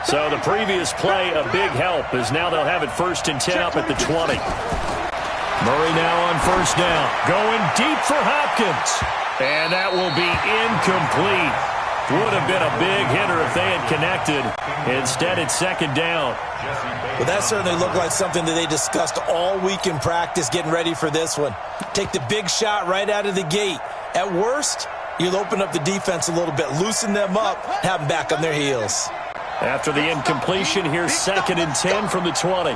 So the previous play, a big help, as now they'll have it 1st and 10 up at the 20. Murray now on 1st down. Going deep for Hopkins. And that will be incomplete. Would have been a big hitter if they had connected. Instead, it's 2nd down. Well, that certainly looked like something that they discussed all week in practice getting ready for this one. Take the big shot right out of the gate. At worst, you'll open up the defense a little bit, loosen them up, have them back on their heels. After the incompletion, here's 2nd and 10 from the 20.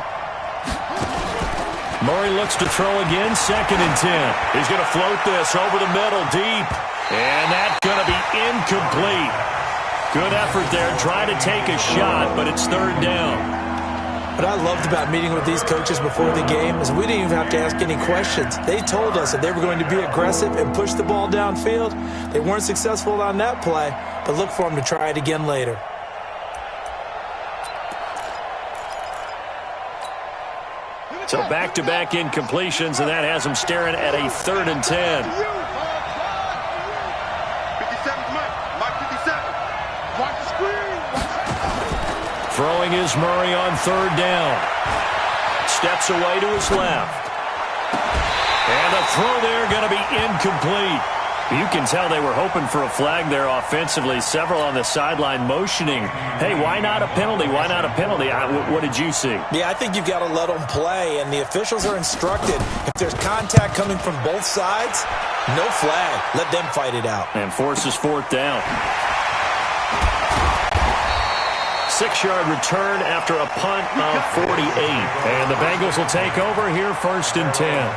Murray looks to throw again, 2nd and 10. He's going to float this over the middle, deep. And that's going to be incomplete. Good effort there, trying to take a shot, but it's 3rd down. What I loved about meeting with these coaches before the game is we didn't even have to ask any questions. They told us that they were going to be aggressive and push the ball downfield. They weren't successful on that play, but look for them to try it again later. So back-to-back incompletions, and that has them staring at a 3rd and 10. 57, Mike 57. Watch the screen. Throwing is Murray on 3rd down. Steps away to his left. And the throw there going to be incomplete. You can tell they were hoping for a flag there offensively. Several on the sideline motioning, hey, why not a penalty? Why not a penalty? What did you see? Yeah, I think you've got to let them play, and the officials are instructed. If there's contact coming from both sides, no flag. Let them fight it out. And forces 4th down. 6-yard return after a punt of 48. And the Bengals will take over here 1st and 10.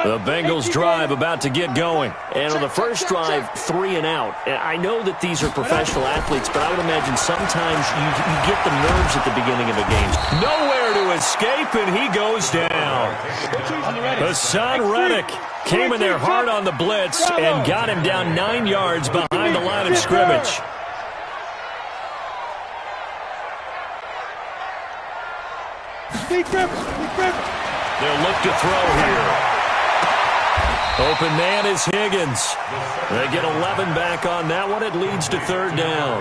The Bengals drive about to get going. And on the first drive, 3 and out. I know that these are professional athletes, but I would imagine sometimes you get the nerves at the beginning of a game. Nowhere to escape, and he goes down. Hassan Reddick came in there hard on the blitz and got him down 9 yards behind the line of scrimmage. They'll look to throw here. Open man is Higgins. They get 11 back on that one. It leads to 3rd down.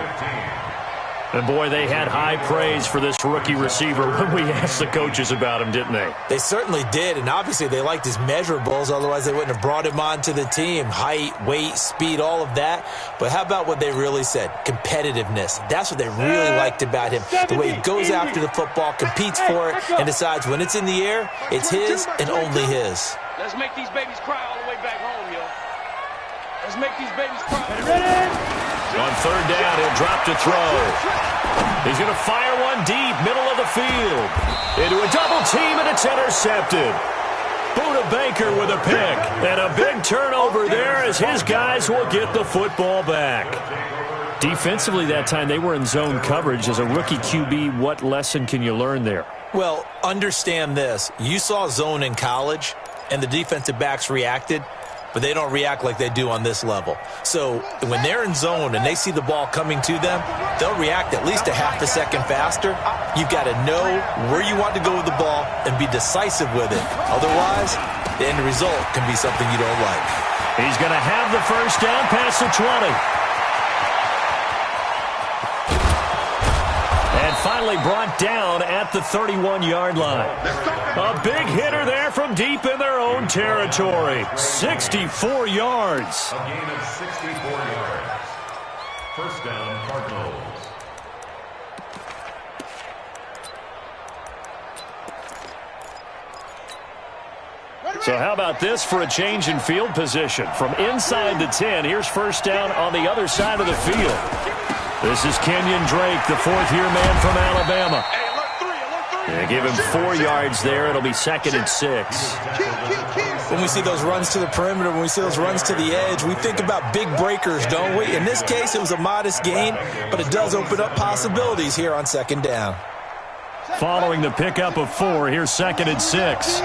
And, boy, they had high praise for this rookie receiver when we asked the coaches about him, didn't they? They certainly did, and obviously they liked his measurables. Otherwise, they wouldn't have brought him onto the team. Height, weight, speed, all of that. But how about what they really said? Competitiveness. That's what they really liked about him. The way he goes after the football, competes for it, and decides when it's in the air, it's his and only his. Let's make these babies cry all the way back home, yo. Let's make these babies cry. Ready? On 3rd down, he'll drop to throw. He's going to fire one deep, middle of the field. Into a double team, and it's intercepted. Buda Baker with a pick. And a big turnover there as his guys will get the football back. Defensively that time, they were in zone coverage. As a rookie QB, what lesson can you learn there? Well, understand this. You saw zone in college, and the defensive backs reacted, but they don't react like they do on this level. So when they're in zone and they see the ball coming to them, they'll react at least a half a second faster. You've got to know where you want to go with the ball and be decisive with it. Otherwise, the end result can be something you don't like. He's going to have the 1st down past the 20. And finally brought down at the 31-yard line. A big hitter there from deep in their own territory. 64 yards. A gain of 64 yards. 1st down, Cardinals. So how about this for a change in field position? From inside the 10, here's 1st down on the other side of the field. This is Kenyon Drake, the 4th-year man from Alabama. They give him 4 yards there. It'll be 2nd and 6. When we see those runs to the perimeter, when we see those runs to the edge, we think about big breakers, don't we? In this case, it was a modest gain, but it does open up possibilities here on 2nd down. Following the pickup of 4, here's 2nd and 6.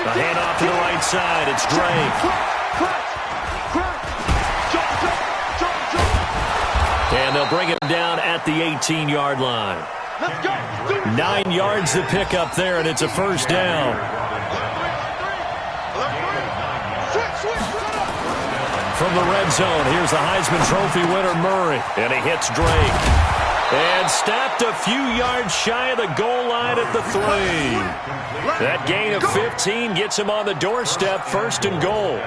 The handoff to the right side. It's Drake. And they'll bring him down at the 18-yard line. Let's go. 9 yards to pick up there, and it's a first down. From the red zone, here's the Heisman Trophy winner, Murray. And he hits Drake. And stopped a few yards shy of the goal line at the 3. That gain of 15 gets him on the doorstep, first and goal.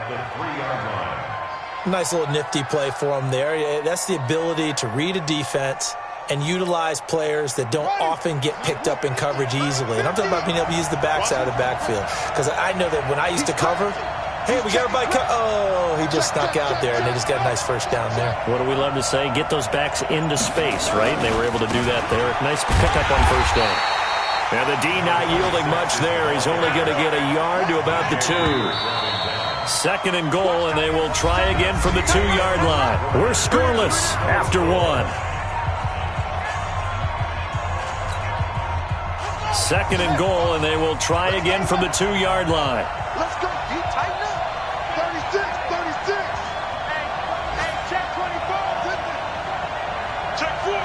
Nice little nifty play for him there. That's the ability to read a defense and utilize players that don't often get picked up in coverage easily. And I'm talking about being able to use the backside of the backfield. Because I know that when I used to cover, hey, we got everybody oh, he just snuck out there, and they just got a nice first down there. What do we love to say? Get those backs into space, right? And they were able to do that there. Nice pickup on first down. And the D not yielding much there. He's only going to get a yard to about the 2. Second and goal, and they will try again from the 2-yard line. We're scoreless after 1. Second and goal, and they will try again from the 2-yard line. Let's go. You tighten up. 36. Hey, check 24. Check 4.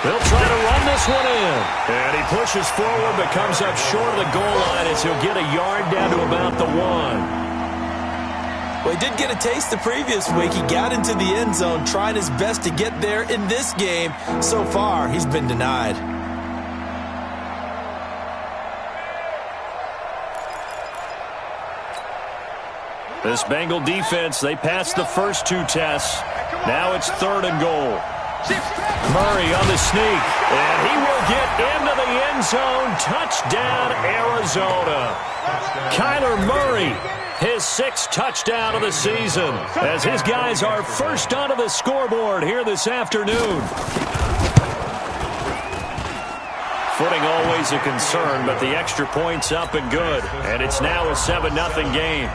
They'll try to run this one in. And he pushes forward, but comes up short of the goal line as he'll get a yard down to about the 1. Well, he did get a taste the previous week. He got into the end zone, trying his best to get there in this game. So far, he's been denied. This Bengal defense, they passed the first 2 tests. Now it's third and goal. Murray on the sneak, and he will get into the end zone. Touchdown, Arizona. Kyler Murray, his 6th touchdown of the season, as his guys are first onto the scoreboard here this afternoon. Footing always a concern, but the extra point's up and good. And it's now a 7-0 game.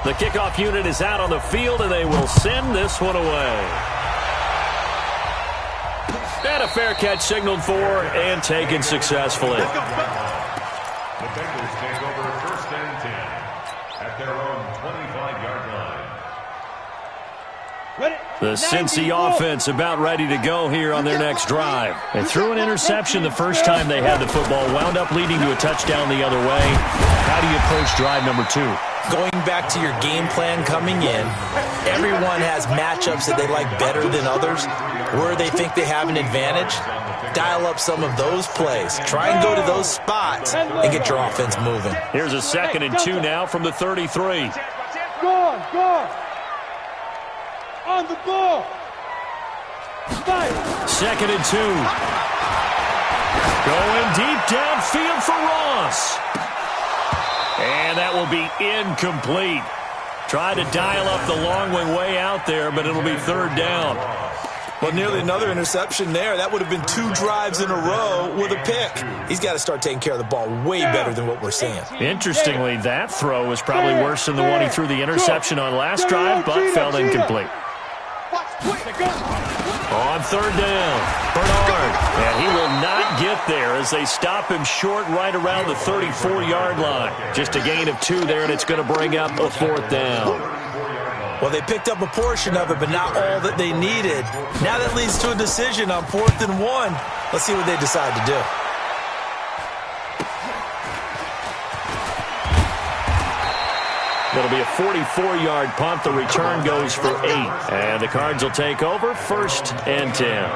The kickoff unit is out on the field, and they will send this one away. And a fair catch signaled for and taken successfully. The Bengals take over first and 10 at their own 25-yard line. The Cincy offense about ready to go here on their next drive. They threw an interception the first time they had the football, wound up leading to a touchdown the other way. How do you approach drive number 2? Going back to your game plan coming in, everyone has matchups that they like better than others, where they think they have an advantage. Dial up some of those plays. Try and go to those spots and get your offense moving. Here's a 2nd and 2 now from the 33. Go on. On the ball. 2nd and 2. Going deep downfield for Ross. And that will be incomplete. Try to dial up the long way out there, but it'll be 3rd down. Well, nearly another interception there. That would have been 2 drives in a row with a pick. He's got to start taking care of the ball way better than what we're seeing. Interestingly, that throw was probably worse than the one he threw the interception on last drive, but fell incomplete. On 3rd down, Bernard, and he will not get there as they stop him short right around the 34-yard line. Just a gain of 2 there, and it's going to bring up a 4th down. Well, they picked up a portion of it, but not all that they needed. Now that leads to a decision on 4th and 1. Let's see what they decide to do. It'll be a 44-yard punt. The return goes for 8. And the Cards will take over 1st and 10.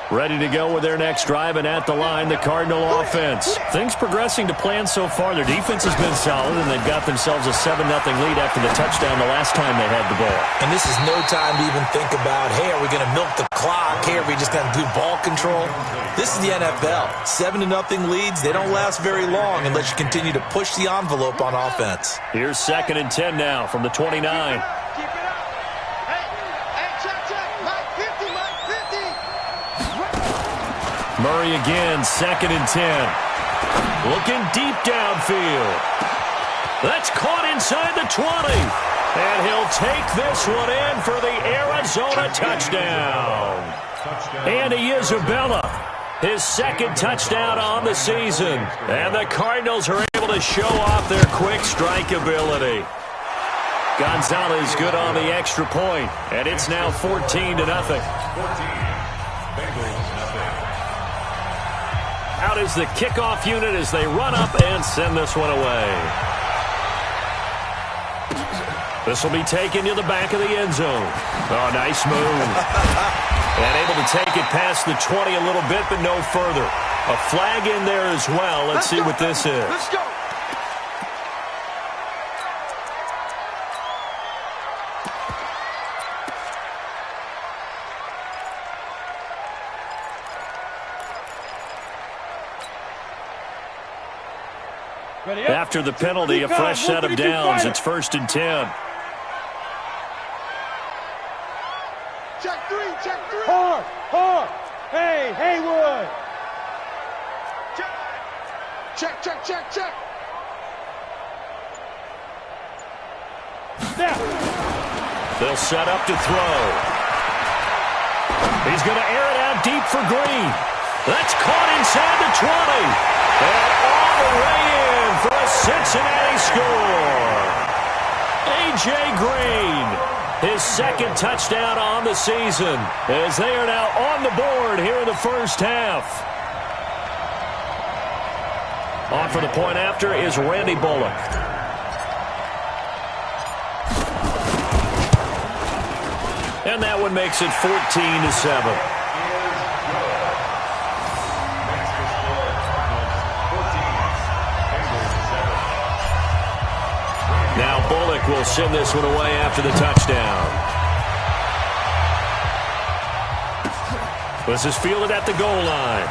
Ready to go with their next drive, and at the line, the Cardinal offense. Things progressing to plan so far. Their defense has been solid, and they've got themselves a 7-0 lead after the touchdown the last time they had the ball. And this is no time to even think about, hey, are we going to milk the clock? Hey, are we just going to do ball control? This is the NFL. 7-0 leads, they don't last very long unless you continue to push the envelope on offense. Here's 2nd and 10 now from the 29. Murray again, 2nd and 10. Looking deep downfield. That's caught inside the 20. And he'll take this one in for the Arizona touchdown. Andy Isabella, his second touchdown on the season. And the Cardinals are able to show off their quick strike ability. Gonzalez good on the extra point, and it's now 14-0. Out is the kickoff unit as they run up and send this one away. This will be taken to the back of the end zone. Oh, nice move. And able to take it past the 20 a little bit, but no further. A flag in there as well. Let's see what this is. Let's go. After the penalty, a fresh set of downs. It's 1st and 10. Check three, check three. Hard, hard. Hey, Haywood. Check, check, check, check. Snap. They'll set up to throw. He's going to air it out deep for Green. That's caught inside the 20. And all the way in for a Cincinnati score. A.J. Green, his second touchdown on the season, as they are now on the board here in the first half. On for the point after is Randy Bullock. And that one makes it 14-7. Now Bullock will send this one away after the touchdown. This is fielded at the goal line.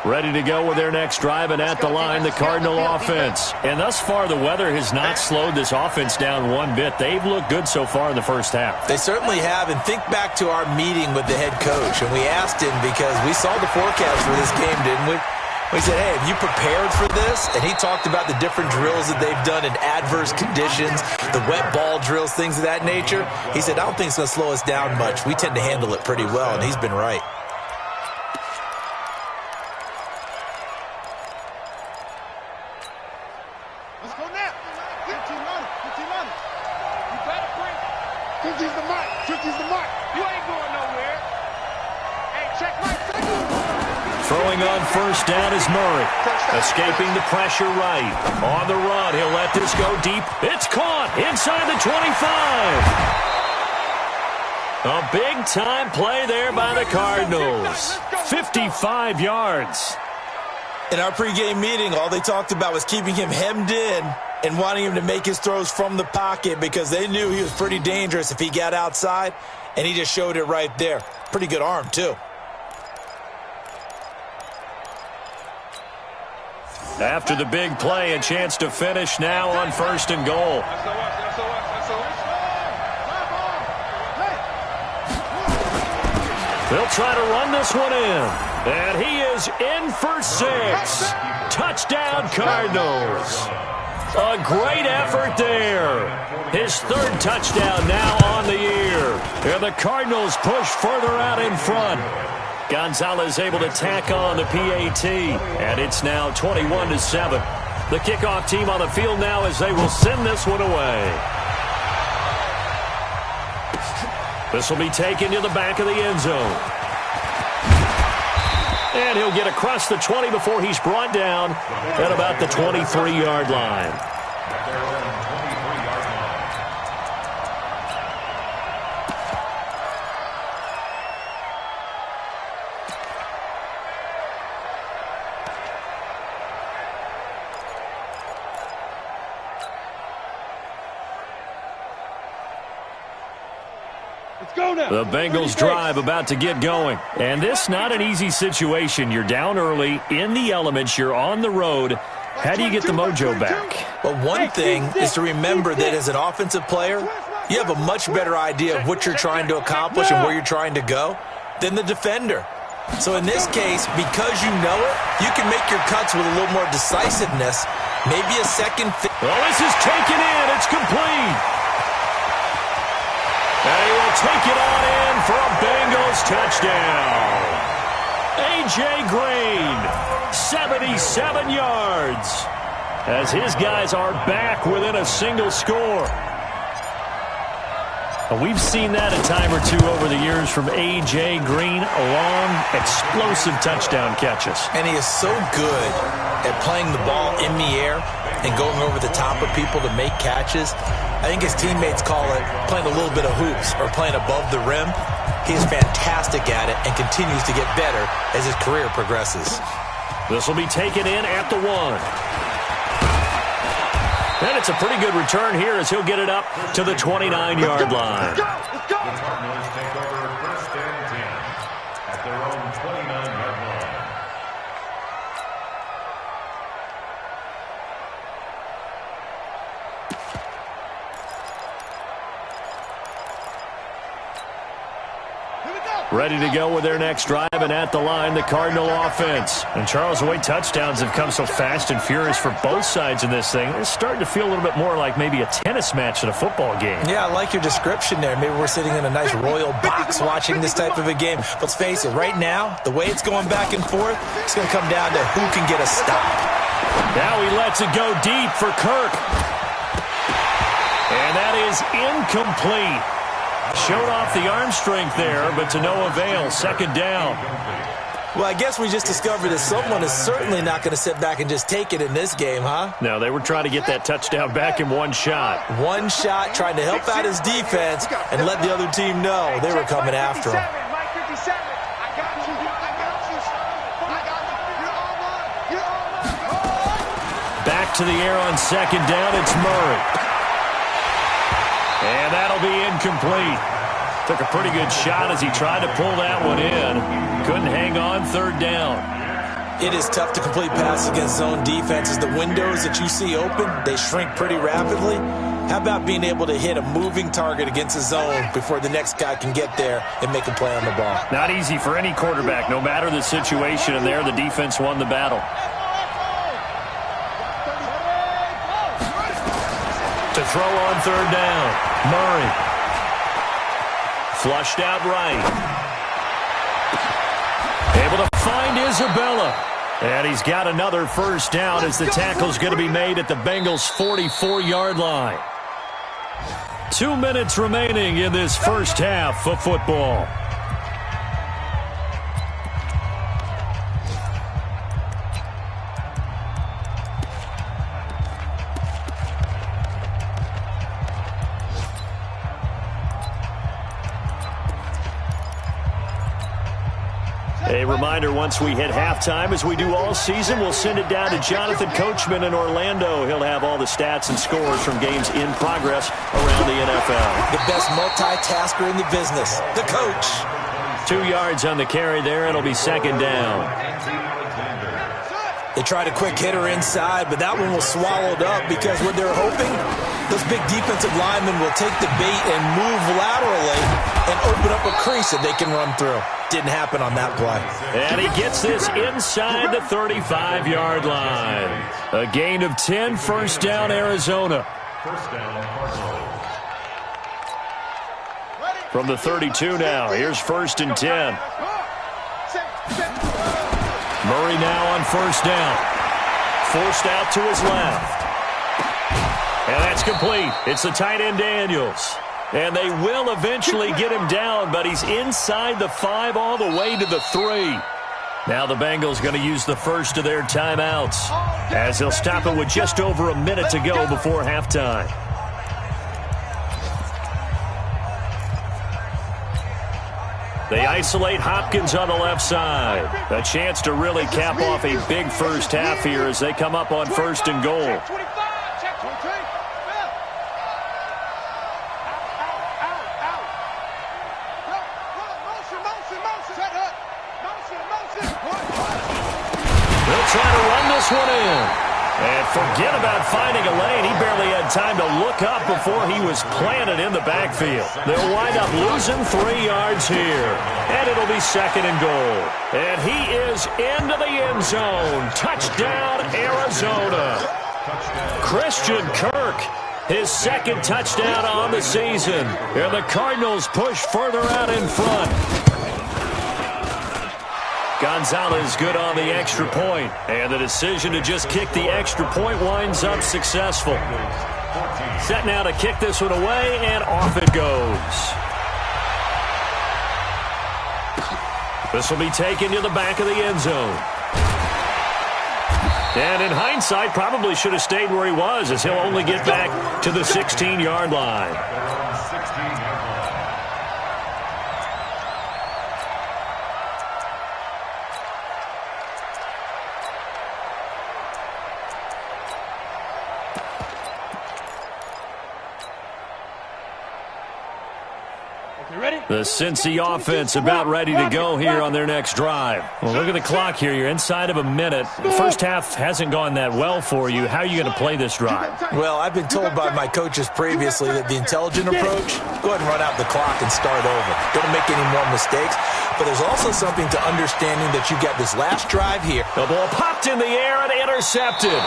Ready to go with their next drive, and at the line, the Cardinal offense. And thus far, the weather has not slowed this offense down one bit. They've looked good so far in the first half. They certainly have, and think back to our meeting with the head coach, and we asked him because we saw the forecast for this game, didn't we? We said, hey, have you prepared for this? And he talked about the different drills that they've done in adverse conditions, the wet ball drills, things of that nature. He said, I don't think it's going to slow us down much. We tend to handle it pretty well, and he's been right. Throwing on first down is Murray. Escaping the pressure right. On the run, he'll let this go deep. It's caught inside the 25. A big-time play there by the Cardinals. 55 yards. In our pregame meeting, all they talked about was keeping him hemmed in and wanting him to make his throws from the pocket because they knew he was pretty dangerous if he got outside, and he just showed it right there. Pretty good arm, too. After the big play, a chance to finish now on 1st and goal. They'll try to run this one in. And he is in for 6. Touchdown, Cardinals. A great effort there. His 3rd touchdown now on the year. And the Cardinals push further out in front. Gonzalez able to tack on the PAT, and it's now 21-7. The kickoff team on the field now as they will send this one away. This will be taken to the back of the end zone. And he'll get across the 20 before he's brought down at about the 23-yard line. go now. The Bengals drive about to get going. And this not an easy situation. You're down early, in the elements, you're on the road. How do you get the mojo back? Well, one thing is to remember that as an offensive player, you have a much better idea of what you're trying to accomplish and where you're trying to go than the defender. So in this case, because you know it, you can make your cuts with a little more decisiveness. Maybe a second. Well, this is taken in. It's complete. And he will take it on in for a Bengals touchdown. A.J. Green, 77 yards, as his guys are back within a single score. We've seen that a time or two over the years from A.J. Green, long, explosive touchdown catches. And he is so good at playing the ball in the air and going over the top of people to make catches. I think his teammates call it playing a little bit of hoops or playing above the rim. He is fantastic at it and continues to get better as his career progresses. This will be taken in at the 1. And it's a pretty good return here as he'll get it up to the 29-yard line. The Cardinals take over first and 10 at their own 29-yard line. Ready to go with their next drive, and at the line, the Cardinal offense. And Charles, the way touchdowns have come so fast and furious for both sides in this thing, it's starting to feel a little bit more like maybe a tennis match at a football game. Yeah, I like your description there. Maybe we're sitting in a nice royal box watching this type of a game. Let's face it, right now, the way it's going back and forth, it's going to come down to who can get a stop. Now he lets it go deep for Kirk. And that is incomplete. Showed off the arm strength there, but to no avail. Second down. Well, I guess we just discovered that someone is certainly not going to sit back and just take it in this game, huh? No, they were trying to get that touchdown back in one shot. One shot, trying to help out his defense and let the other team know they were coming after him. Back to the air on second down, it's Murray. And that'll be incomplete. Took a pretty good shot as he tried to pull that one in. Couldn't hang on, third down. It is tough to complete passes against zone defenses. The windows that you see open, they shrink pretty rapidly. How about being able to hit a moving target against a zone before the next guy can get there and make a play on the ball? Not easy for any quarterback, no matter the situation. And there, the defense won the battle. To throw on third down, Murray. Flushed out right. Able to find Isabella. And he's got another first down as the tackle's going to be made at the Bengals' 44-yard line. 2 minutes remaining in this first half of football. A reminder, once we hit halftime, as we do all season, we'll send it down to Jonathan Coachman in Orlando. He'll have all the stats and scores from games in progress around the NFL. The best multitasker in the business, the coach. 2 yards on the carry there. It'll be second down. They tried a quick hitter inside, but that one was swallowed up because what they're hoping, those big defensive linemen will take the bait and move laterally and open up a crease that they can run through. Didn't happen on that play. And he gets this inside the 35-yard line. A gain of 10, first down, Arizona. First down, Cardinals. From the 32 now, here's first and 10. Murray now on first down. Forced out to his left. And that's complete. It's the tight end Daniels. And they will eventually get him down, but he's inside the 5 all the way to the 3. Now the Bengals going to use the first of their timeouts as they'll stop it with just over a minute to go before halftime. They isolate Hopkins on the left side. A chance to really cap off a big first half here as they come up on first and goal. try to run this one in. And forget about finding a lane. He barely had time to look up before he was planted in the backfield. They'll wind up losing 3 yards here. And it'll be 2nd and goal. And he is into the end zone. Touchdown, Arizona. Christian Kirk, his 2nd touchdown on the season. And the Cardinals push further out in front. Gonzalez good on the extra point, and the decision to just kick the extra point winds up successful. Set now to kick this one away, and off it goes. This will be taken to the back of the end zone. And in hindsight, probably should have stayed where he was, as he'll only get back to the 16-yard line. The Cincy offense about ready to go here on their next drive. Well, look at the clock here. You're inside of a minute. The first half hasn't gone that well for you. How are you going to play this drive? Well, I've been told by my coaches previously that the intelligent approach, go ahead and run out the clock and start over. Don't make any more mistakes. But there's also something to understanding that you got this last drive here. The ball popped in the air and intercepted.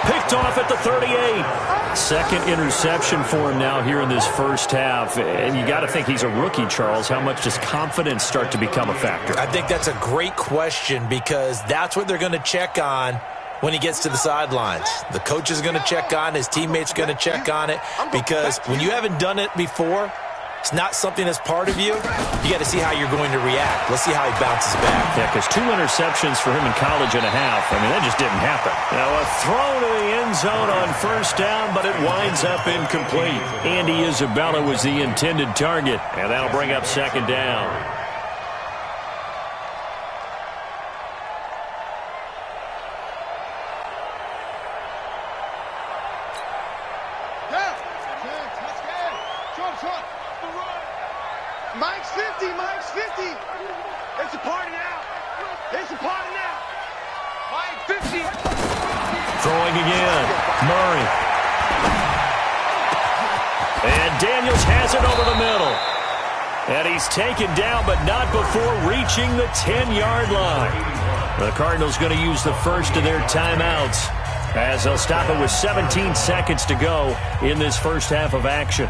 Picked off at the 38. Second interception for him now here in this first half. And you got to think he's a rookie, Charles. How much does confidence start to become a factor? I think that's a great question because that's what they're going to check on when he gets to the sidelines. The coach is going to check on it. His teammates are going to check on it because when you haven't done it before, it's not something that's part of you. You got to see how you're going to react. Let's see how he bounces back. Yeah, because 2 interceptions for him in college and a half. I mean, that just didn't happen. Now, a throw to the end zone on first down, but it winds up incomplete. Andy Isabella was the intended target, and that'll bring up 2nd down. Mike's 50, Mike's 50. It's a party now. It's a party now. Mike 50. Throwing again. Murray. And Daniels has it over the middle. And he's taken down, but not before reaching the 10-yard line. The Cardinals going to use the first of their timeouts as they'll stop it with 17 seconds to go in this first half of action.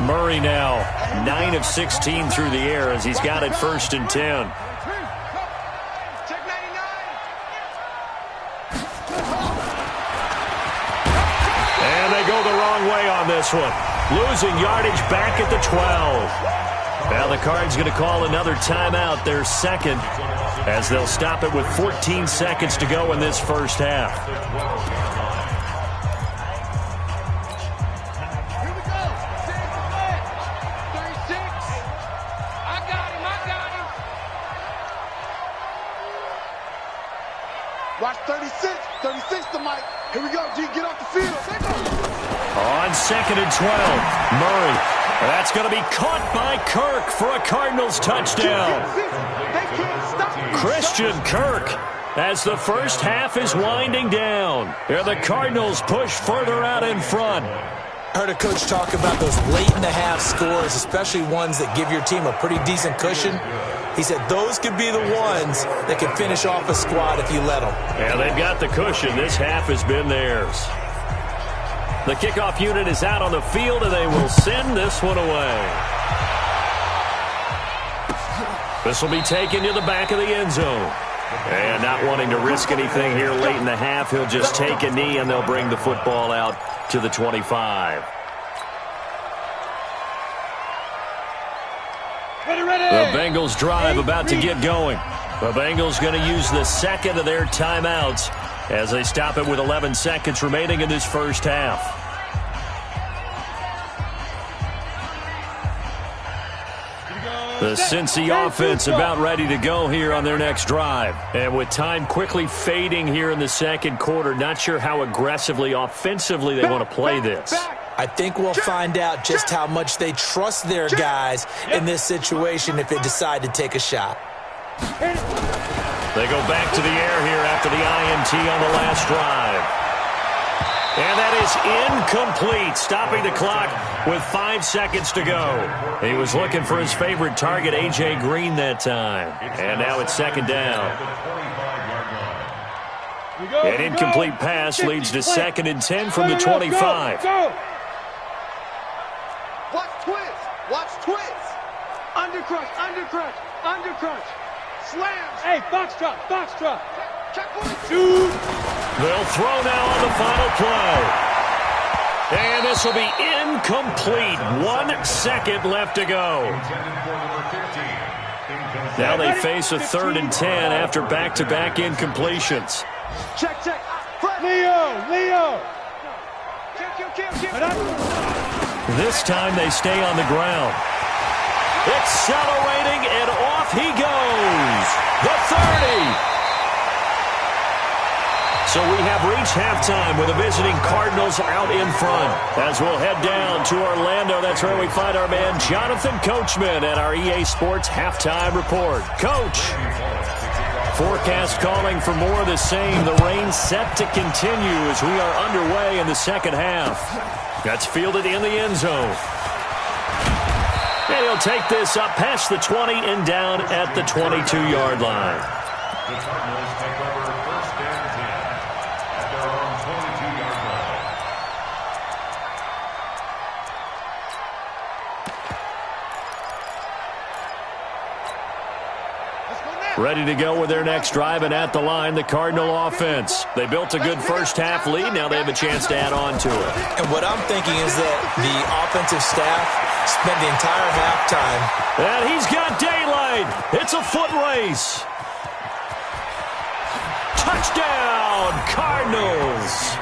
Murray now 9 of 16 through the air as he's got it 1st and 10. And they go the wrong way on this one. Losing yardage back at the 12. Now the Cards going to call another timeout, their 2nd, as they'll stop it with 14 seconds to go in this first half. Watch 36 to Mike. Here we go, G, get off the field. On 2nd and 12, Murray. That's going to be caught by Kirk for a Cardinals touchdown. Christian Kirk as the first half is winding down. Here the Cardinals push further out in front. I heard a coach talk about those late-in-the-half scores, especially ones that give your team a pretty decent cushion. He said those could be the ones that can finish off a squad if you let them. Yeah, they've got the cushion. This half has been theirs. The kickoff unit is out on the field, and they will send this one away. This will be taken to the back of the end zone. And not wanting to risk anything here late in the half, he'll just take a knee, and they'll bring the football out to the 25. The Bengals drive about to get going. The Bengals going to use the 2nd of their timeouts as they stop it with 11 seconds remaining in this first half. The Cincy offense about ready to go here on their next drive. And with time quickly fading here in the second quarter, not sure how aggressively, offensively they want to play this. I think we'll find out just how much they trust their guys in this situation if they decide to take a shot. They go back to the air here after the INT on the last drive. And that is incomplete, stopping the clock with 5 seconds to go. He was looking for his favorite target, A.J. Green, that time. And now it's second down. An incomplete pass leads to 2nd and 10 from the 25. Watch twist. Watch twist. Undercrush, undercrush, undercrush. Slams. Hey, foxtrot, foxtrot. Check one. Shoot. They'll throw now on the final play. And this will be incomplete. 1 second left to go. Now they face a 3rd and 10 after back-to-back incompletions. Check, check. Leo. Kill. This time they stay on the ground. Accelerating, and off he goes. The 30. So we have reached halftime with the visiting Cardinals out in front. As we'll head down to Orlando, that's where we find our man Jonathan Coachman at our EA Sports Halftime Report. Coach. Forecast calling for more of the same. The rain set to continue as we are underway in the second half. That's fielded in the end zone. And he'll take this up past the 20 and down at the 22-yard line. The Cardinals take over 1st and 10 at their own 22-yard line. Ready to go with their next drive, and at the line, the Cardinal offense. They built a good first-half lead. Now they have a chance to add on to it. And what I'm thinking is that the offensive staff spent the entire halftime. And he's got daylight. It's a foot race. Touchdown, Cardinals.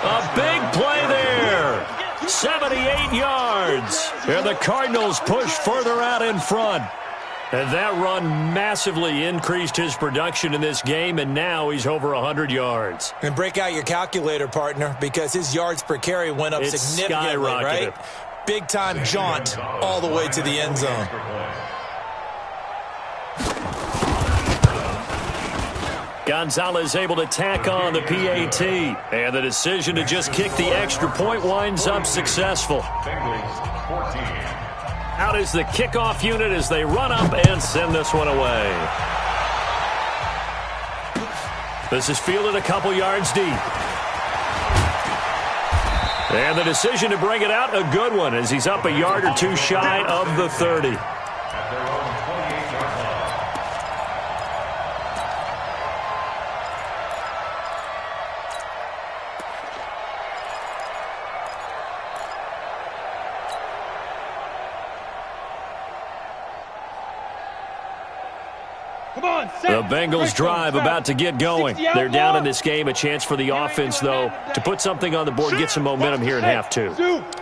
A big play there. 78 yards. And the Cardinals push further out in front. And that run massively increased his production in this game, and now he's over 100 yards. And break out your calculator, partner, because his yards per carry went up significantly, right? Big-time jaunt all the way to the end zone. Gonzalez able to tack on the PAT. And the decision to just kick the extra point winds up successful. Bengals 14. Out is the kickoff unit as they run up and send this one away. This is fielded a couple yards deep. And the decision to bring it out, a good one, as he's up a yard or two shy of the 30. At their own 28-yard line. Come on, set. The Bengals drive about to get going. They're down in this game. A chance for the offense, though, to put something on the board, get some momentum here in half two.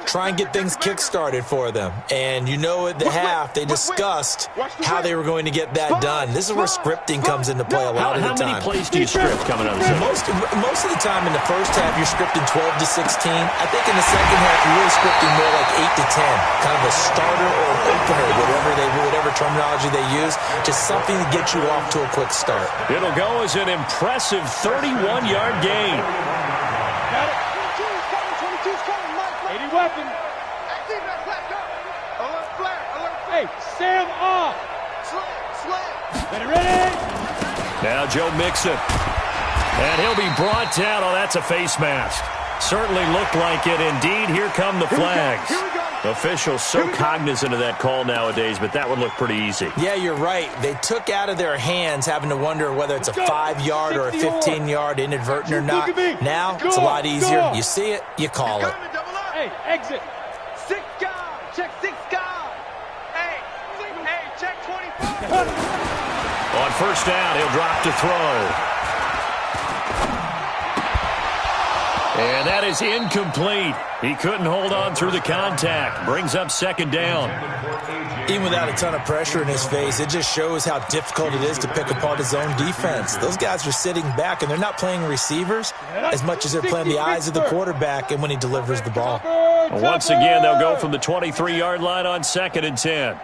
Try and get things kick-started for them. And you know at the half, they discussed how they were going to get that done. This is where scripting comes into play a lot of the time. How many plays do you script coming out of this? Most of the time in the first half, you're scripting 12 to 16. I think in the second half, you're really scripting more like 8 to 10. Kind of a starter or an opener, whatever terminology they use. Just something to get you off to a quick start. It'll go as an impressive 31-yard gain. Got it. 22's coming, Mike. 80 weapon. Defense left up. Alert flag, alert flag. Hey, Sam off. Slam. Ready. Now Joe Mixon. And he'll be brought down. Oh, that's a face mask. Certainly looked like it. Indeed, here come the flags. Here we go. Officials so cognizant of that call nowadays, but that would look pretty easy. Yeah, you're right. They took out of their hands having to wonder whether it's a 5-yard or a 15-yard inadvertent or not. Now, it's a lot easier. You see it, you call it. Hey, exit. 6 guard. Check 6 guard. Hey, check 24. On first down, he'll drop to throw. And that is incomplete. He couldn't hold on through the contact. Brings up second down. Even without a ton of pressure in his face, it just shows how difficult it is to pick apart his own defense. Those guys are sitting back, and they're not playing receivers as much as they're playing the eyes of the quarterback and when he delivers the ball. Once again, they'll go from the 23-yard line on 2nd and 10.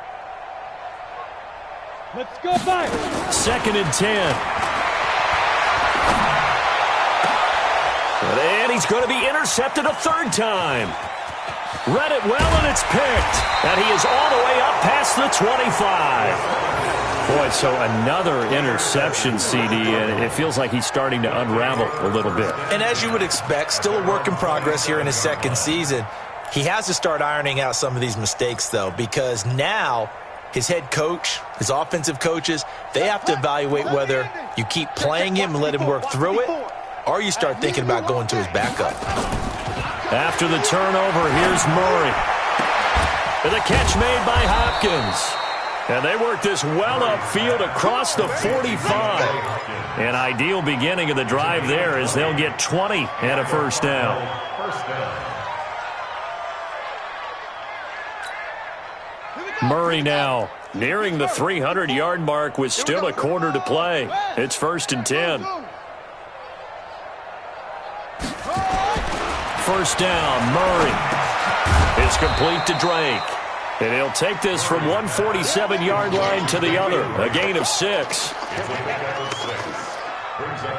Let's go back. 2nd and 10. And he's going to be intercepted a third time. Read it well, and it's picked. And he is all the way up past the 25. Boy, so another interception, CD, and it feels like he's starting to unravel a little bit. And as you would expect, still a work in progress here in his second season. He has to start ironing out some of these mistakes, though, because now his head coach, his offensive coaches, they have to evaluate whether you keep playing him and let him work through it, or you start thinking about going to his backup. After the turnover, here's Murray. And the catch made by Hopkins. And they work this well upfield across the 45. An ideal beginning of the drive there as they'll get 20 and a first down. Murray now nearing the 300-yard mark with still a quarter to play. It's 1st and 10. First down, Murray. It's complete to Drake. And he'll take this from 147-yard line to the other. A gain of 6.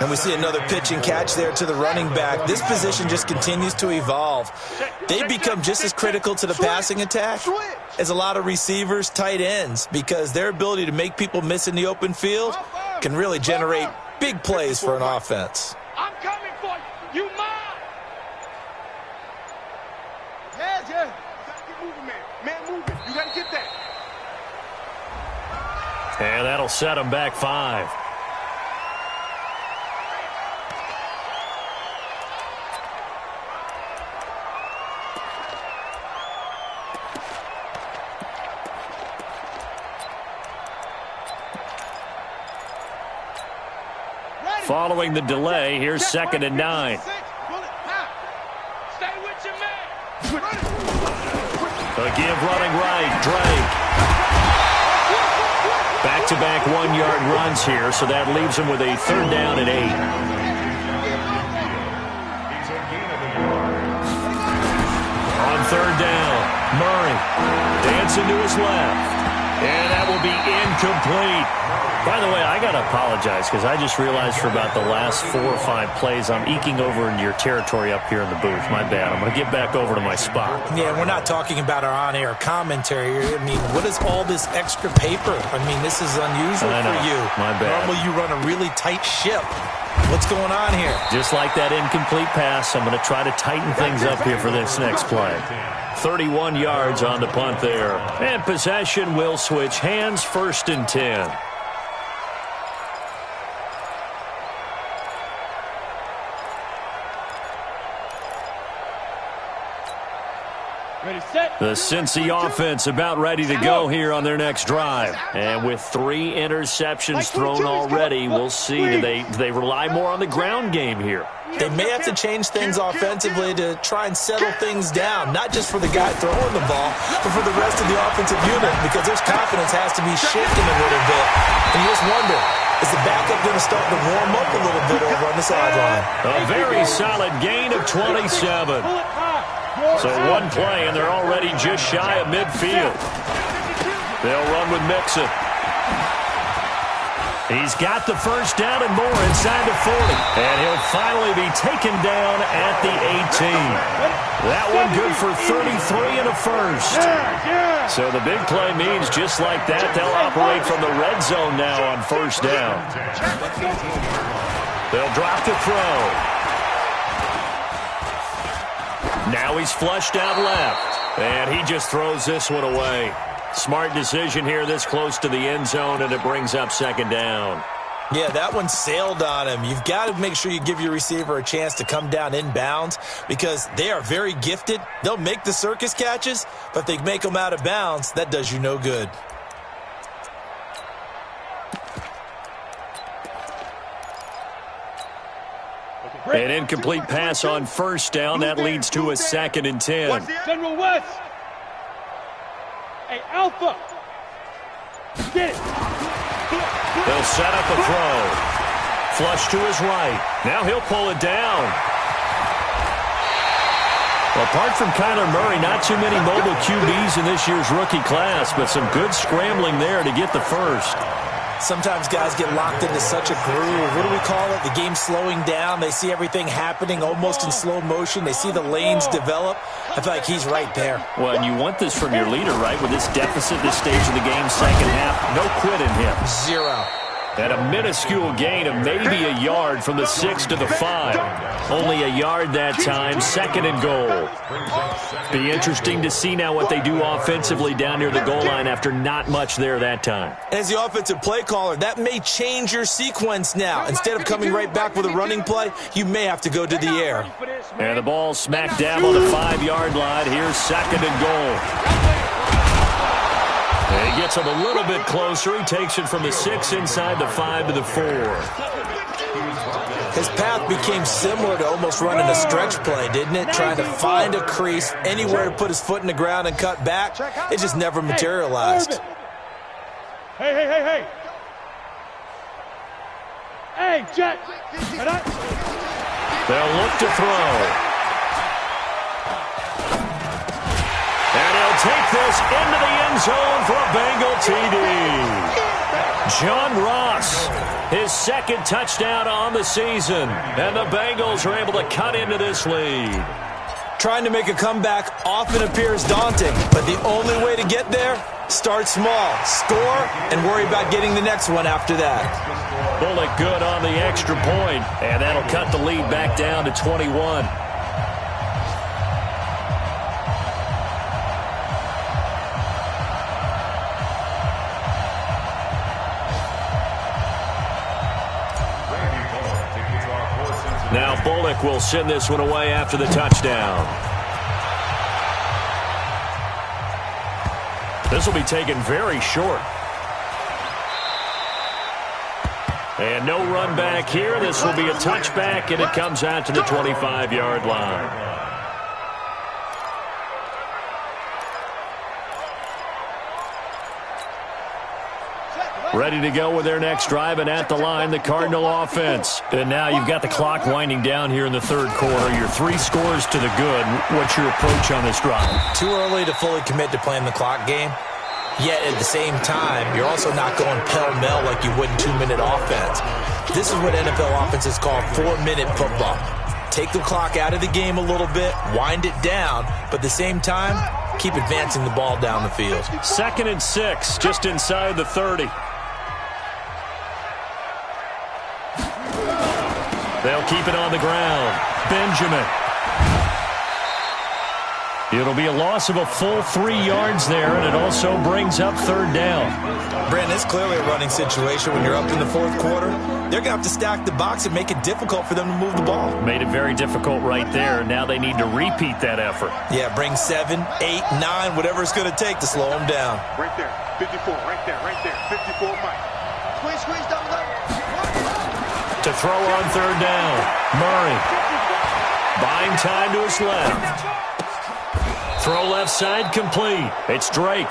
And we see another pitch and catch there to the running back. This position just continues to evolve. They become just as critical to the passing attack as a lot of receivers, tight ends, because their ability to make people miss in the open field can really generate big plays for an offense. I'm coming for you. You mine. Yeah. You gotta get moving, man. Man, moving. You gotta get that. And that'll set him back 5. Following the delay, here's 2nd and 9. Stay with your man. A give running right, Drake. Back-to-back 1-yard runs here, so that leaves him with a 3rd down and 8. On 3rd down, Murray dancing to his left. And that will be incomplete. By the way, I got to apologize because I just realized for about the last 4 or 5 plays, I'm eking over into your territory up here in the booth. My bad. I'm going to get back over to my spot. Yeah, we're not talking about our on-air commentary. I mean, what is all this extra paper? I mean, this is unusual for you. My bad. Normally you run a really tight ship. What's going on here? Just like that incomplete pass, I'm going to try to tighten things up here for this next play. 31 yards on the punt there. And possession will switch hands, 1st and 10. The Cincy offense about ready to go here on their next drive. And with 3 interceptions thrown already, we'll see, do they rely more on the ground game here? They may have to change things offensively to try and settle things down, not just for the guy throwing the ball, but for the rest of the offensive unit, because their confidence has to be shaken a little bit. And you just wonder, is the backup going to start to warm up a little bit over on the sideline? A very solid gain of 27. So 1 play, and they're already just shy of midfield. They'll run with Mixon. He's got the first down and more inside the 40. And he'll finally be taken down at the 18. That one good for 33 and a first. So the big play means just like that, they'll operate from the red zone now on 1st down. They'll drop the throw. Now he's flushed out left. And he just throws this one away. Smart decision here this close to the end zone, and it brings up 2nd down. Yeah, that one sailed on him. You've got to make sure you give your receiver a chance to come down inbounds because they are very gifted. They'll make the circus catches, but if they make them out of bounds, that does you no good. An incomplete pass on first down. That leads to a 2nd and 10. General West. Hey, Alpha. Get it. They'll set up a throw. Flush to his right. Now he'll pull it down. Apart from Kyler Murray, not too many mobile QBs in this year's rookie class, but some good scrambling there to get the first. Sometimes guys get locked into such a groove. What do we call it? The game's slowing down. They see everything happening almost in slow motion. They see the lanes develop. I feel like he's right there. Well, and you want this from your leader, right? With this deficit, this stage of the game, second half, no quit in him. 0. And a minuscule gain of maybe a yard from the 6 to the 5. Only a yard that time, 2nd and goal. Be interesting to see now what they do offensively down near the goal line after not much there that time. As the offensive play caller, that may change your sequence now. Instead of coming right back with a running play, you may have to go to the air. And the ball smack dab on the 5-yard line. Here's 2nd and goal. And he gets him a little bit closer. He takes it from the 6 inside the 5 to the 4. His path became similar to almost running a stretch play, didn't it? Trying to find a crease, anywhere to put his foot in the ground and cut back. It just never materialized. Hey, hey, hey, hey. Hey, Jet. They'll look to throw. And he'll take this into the end zone for a Bengal TD. John Ross, his 2nd touchdown on the season. And the Bengals are able to cut into this lead. Trying to make a comeback often appears daunting, but the only way to get there, start small, score, and worry about getting the next one after that. Bullock good on the extra point, and that'll cut the lead back down to 21. Now Bullock will send this one away after the touchdown. This will be taken very short. And no run back here. This will be a touchback, and it comes out to the 25-yard line. Ready to go with their next drive, and at the line, the Cardinal offense. And now you've got the clock winding down here in the 3rd quarter. Your 3 scores to the good. What's your approach on this drive? Too early to fully commit to playing the clock game. Yet at the same time, you're also not going pell-mell like you would in 2-minute offense. This is what NFL offenses call 4-minute football. Take the clock out of the game a little bit, wind it down, but at the same time, keep advancing the ball down the field. 2nd and 6, just inside the 30. They'll keep it on the ground. Benjamin. It'll be a loss of a full 3 yards there, and it also brings up 3rd down. Brandon, it's clearly a running situation when you're up in the 4th quarter. They're going to have to stack the box and make it difficult for them to move the ball. Made it very difficult right there. Now they need to repeat that effort. Yeah, bring 7, 8, 9, whatever it's going to take to slow them down. Right there, 54, right there, 54, Mike. Squeeze, double. To throw on 3rd down. Murray. Buying time to his left. Throw left side complete. It's Drake.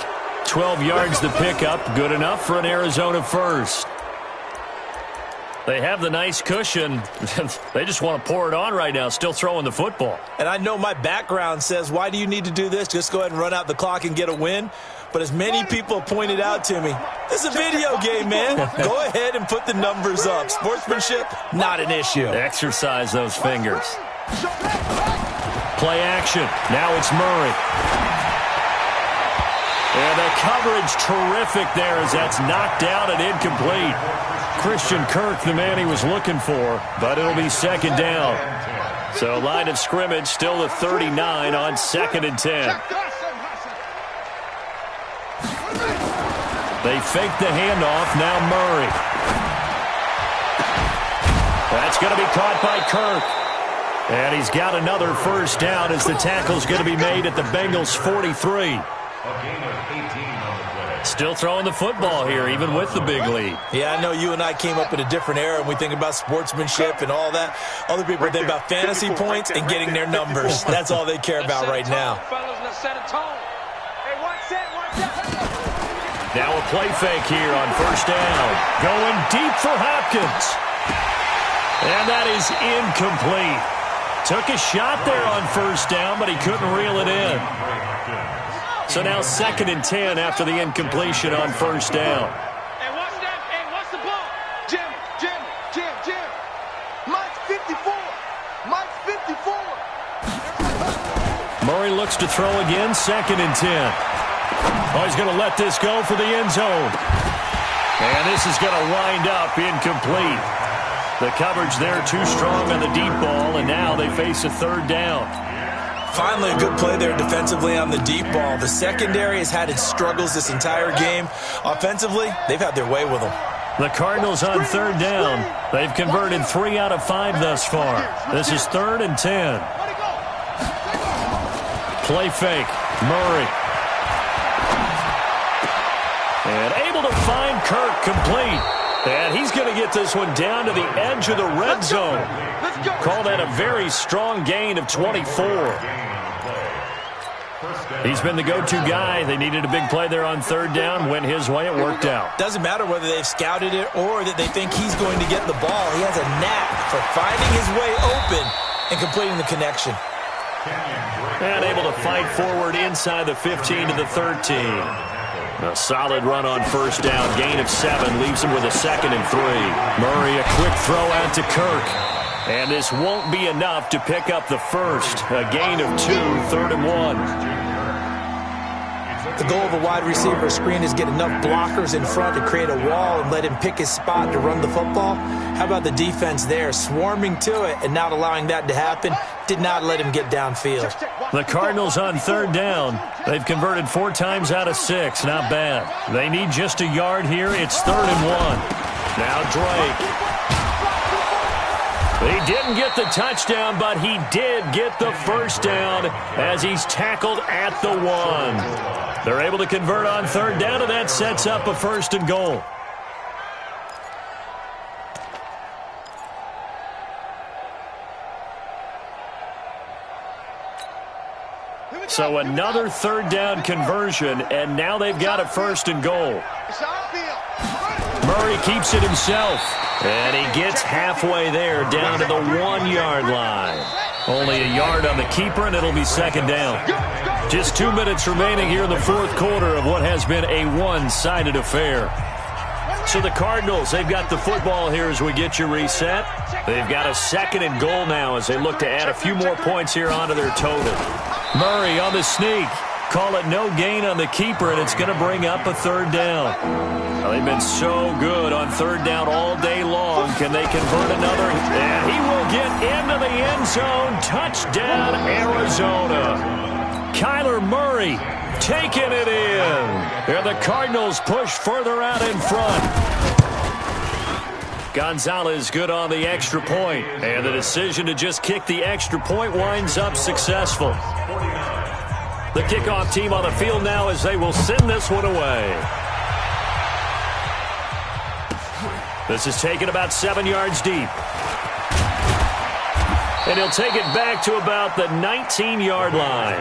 12 yards to pick up. Good enough for an Arizona first. They have the nice cushion. They just want to pour it on right now, still throwing the football. And I know my background says, why do you need to do this? Just go ahead and run out the clock and get a win. But as many people pointed out to me, this is a video game, man. Go ahead and put the numbers up. Sportsmanship, not an issue. Exercise those fingers. Play action. Now it's Murray. And the coverage terrific there as that's knocked down and incomplete. Christian Kirk, the man he was looking for, but it'll be 2nd down. So line of scrimmage still the 39 on 2nd and 10. They fake the handoff. Now Murray. That's going to be caught by Kirk. And he's got another first down as the tackle's going to be made at the Bengals 43. A gain of 18 on the play. Still throwing the football here, even with the big lead. Yeah, I know you and I came up in a different era, and we think about sportsmanship and all that. Other people think about fantasy points and getting their numbers. That's all they care about right now. Now a play fake here on first down. Going deep for Hopkins. And that is incomplete. Took a shot there on first down, but he couldn't reel it in. So now 2nd and 10 after the incompletion on first down. Hey, watch that. Hey, watch the ball. Jim. Mike's 54. Mike's 54. Murray looks to throw again, 2nd and 10. Oh, he's going to let this go for the end zone. And this is going to wind up incomplete. The coverage there too strong on the deep ball, and now they face a 3rd down. Finally, a good play there defensively on the deep ball. The secondary has had its struggles this entire game. Offensively, they've had their way with them. The Cardinals on 3rd down. They've converted 3 out of 5 thus far. This is 3rd and 10. Play fake. Murray. And able to find Kirk complete. And he's going to get this one down to the edge of the red zone. Call that a very strong gain of 24. He's been the go-to guy. They needed a big play there on 3rd down. Went his way. It worked out. Doesn't matter whether they've scouted it or that they think he's going to get the ball. He has a knack for finding his way open and completing the connection. And able to fight forward inside the 15 to the 13. A solid run on first down. Gain of 7 leaves him with a 2nd and 3. Murray, a quick throw out to Kirk. And this won't be enough to pick up the first. A gain of 2, 3rd and 1. The goal of a wide receiver screen is get enough blockers in front to create a wall and let him pick his spot to run the football. How about the defense there, swarming to it and not allowing that to happen? Did not let him get downfield. The Cardinals on 3rd down. They've converted 4 times out of 6. Not bad. They need just a yard here. It's 3rd and 1. Now Drake. He didn't get the touchdown, but he did get the first down as he's tackled at the 1. They're able to convert on 3rd down, and that sets up a 1st and goal. So another 3rd down conversion, and now they've got a 1st and goal. Murray keeps it himself, and he gets halfway there down to the 1-yard line. Only a yard on the keeper, and it'll be 2nd down. Just 2 minutes remaining here in the 4th quarter of what has been a one-sided affair. So the Cardinals, they've got the football here as we get you reset. They've got a 2nd and goal now as they look to add a few more points here onto their total. Murray on the sneak. Call it no gain on the keeper, and it's going to bring up a 3rd down. Well, they've been so good on 3rd down all day long. Can they convert another? And he will get into the end zone. Touchdown, Arizona. Kyler Murray taking it in. And the Cardinals push further out in front. Gonzalez good on the extra point. And the decision to just kick the extra point winds up successful. The kickoff team on the field now as they will send this one away. This is taken about 7 yards deep. And he'll take it back to about the 19-yard line.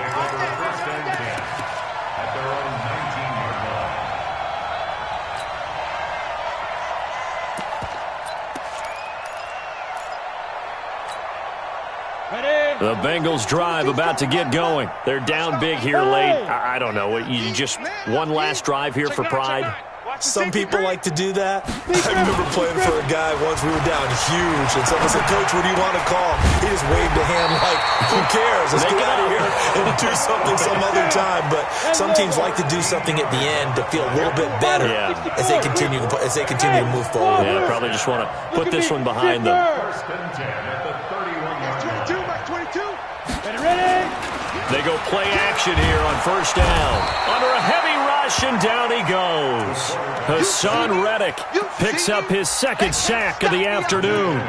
The Bengals drive about to get going. They're down big here late. I don't know. You just one last drive here for pride. Some people like to do that. I remember playing for a guy once. We were down huge, and someone said, "Coach, what do you want to call?" He just waved a hand like, "Who cares? Let's get out of here and do something some other time." But some teams like to do something at the end to feel a little bit better as they continue to move forward. Yeah, probably just want to put this one behind them. They go play action here on first down. Under a heavy rush, and down he goes. Hassan Reddick picks up his 2nd sack of the afternoon.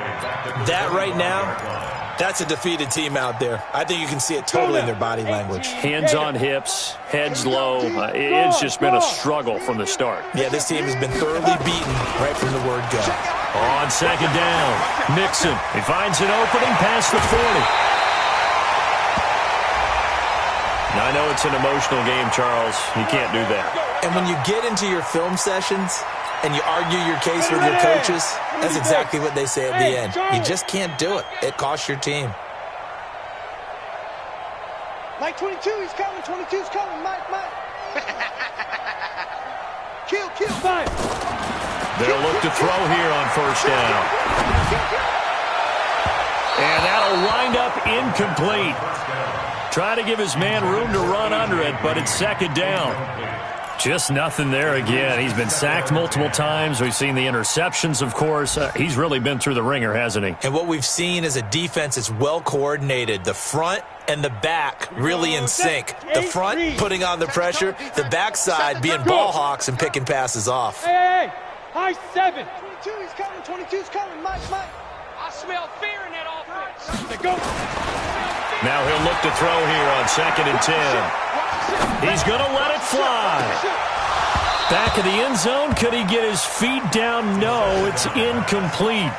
That right now That's a defeated team out there. I think you can see it totally in their body language. Hands on hips, heads low. It's just been a struggle from the start. Yeah, this team has been thoroughly beaten right from the word go. On second down, Mixon. He finds an opening past the 40. Now, I know it's an emotional game, Charles. You can't do that. And when you get into your film sessions and you argue your case with your coaches, that's exactly what they say at the end. You just can't do it. It costs your team. Mike 22, he's coming. 22's coming. Mike. Kill. Five. They'll look to throw here on first down. And that'll wind up incomplete. Trying to give his man room to run under it, but it's second down. Just nothing there again. He's been sacked multiple times. We've seen the interceptions, of course. He's really been through the ringer, hasn't he? And what we've seen is a defense that's well coordinated. The front and the back really in sync. The front putting on the pressure, the backside being ball hawks and picking passes off. Hey. High 7. 22, he's coming. 22's coming. Mike. I smell fear in that offense. Go. Now he'll look to throw here on second and 10. He's going to let it fly. Back of the end zone. Could he get his feet down? No, it's incomplete.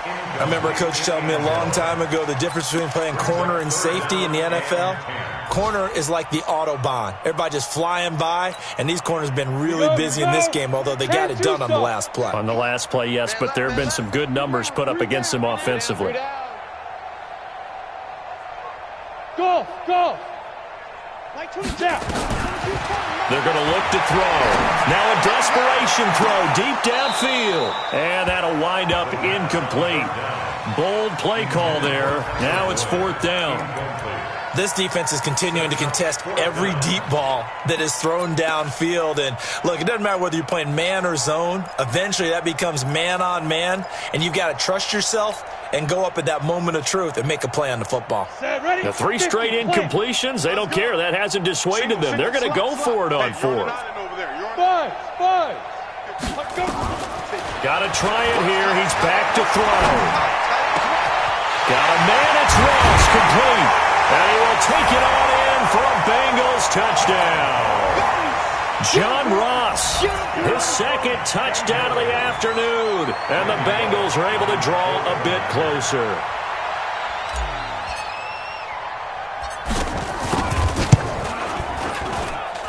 I remember a coach telling me a long time ago the difference between playing corner and safety in the NFL. Corner is like the Autobahn. Everybody just flying by, and these corners have been really busy in this game, although they got it done on the last play. On the last play, yes, but there have been some good numbers put up against them offensively. Go. They're going to look to throw. Now a desperation throw deep downfield. And that'll wind up incomplete. Bold play call there. Now it's fourth down. This defense is continuing to contest every deep ball that is thrown downfield. And look, it doesn't matter whether you're playing man or zone. Eventually that becomes man on man. And you've got to trust yourself and go up at that moment of truth and make a play on the football. The 3 straight incompletions, they don't care. That hasn't dissuaded them. They're going to go for it on fourth. Five. Got to try it here. He's back to throw. Got a man. It's Ross, complete. And he will take it on in for a Bengals touchdown. John Ross, his second touchdown of the afternoon. And the Bengals are able to draw a bit closer.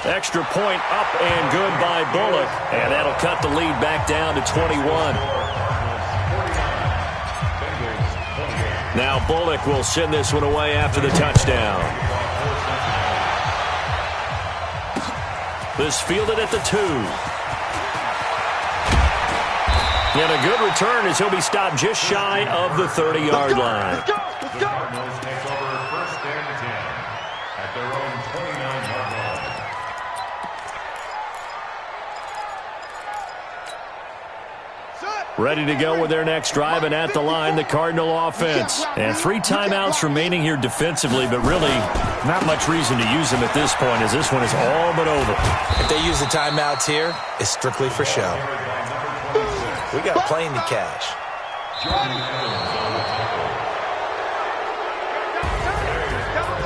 Extra point up and good by Bullock. And that'll cut the lead back down to 21. Now Bullock will send this one away after the touchdown. This fielded at the 2. And a good return as he'll be stopped just shy of the 30-yard line. The Cardinals take over first and 10 at their own 29-yard line. Ready to go with their next drive, and at the line, the Cardinal offense. And 3 timeouts remaining here defensively, but really not much reason to use them at this point as this one is all but over. If they use the timeouts here, it's strictly for show. We got plenty to cash.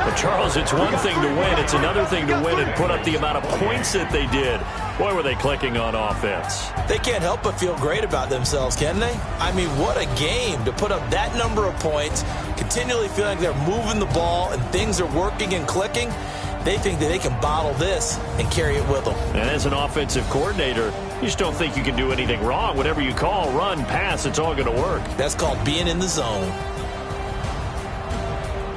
But Charles, it's one thing to win. It's another thing to win and put up the amount of points that they did. Boy, were they clicking on offense. They can't help but feel great about themselves, can they? I mean, what a game to put up that number of points, continually feeling like they're moving the ball and things are working and clicking. They think that they can bottle this and carry it with them. And as an offensive coordinator, you just don't think you can do anything wrong. Whatever you call, run, pass, it's all going to work. That's called being in the zone.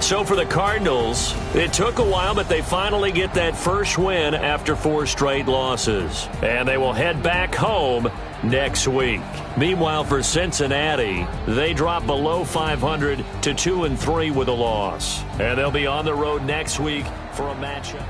So for the Cardinals, it took a while, but they finally get that first win after 4 straight losses. And they will head back home next week. Meanwhile, for Cincinnati, they drop below 500 to 2-3 with a loss. And they'll be on the road next week for a matchup.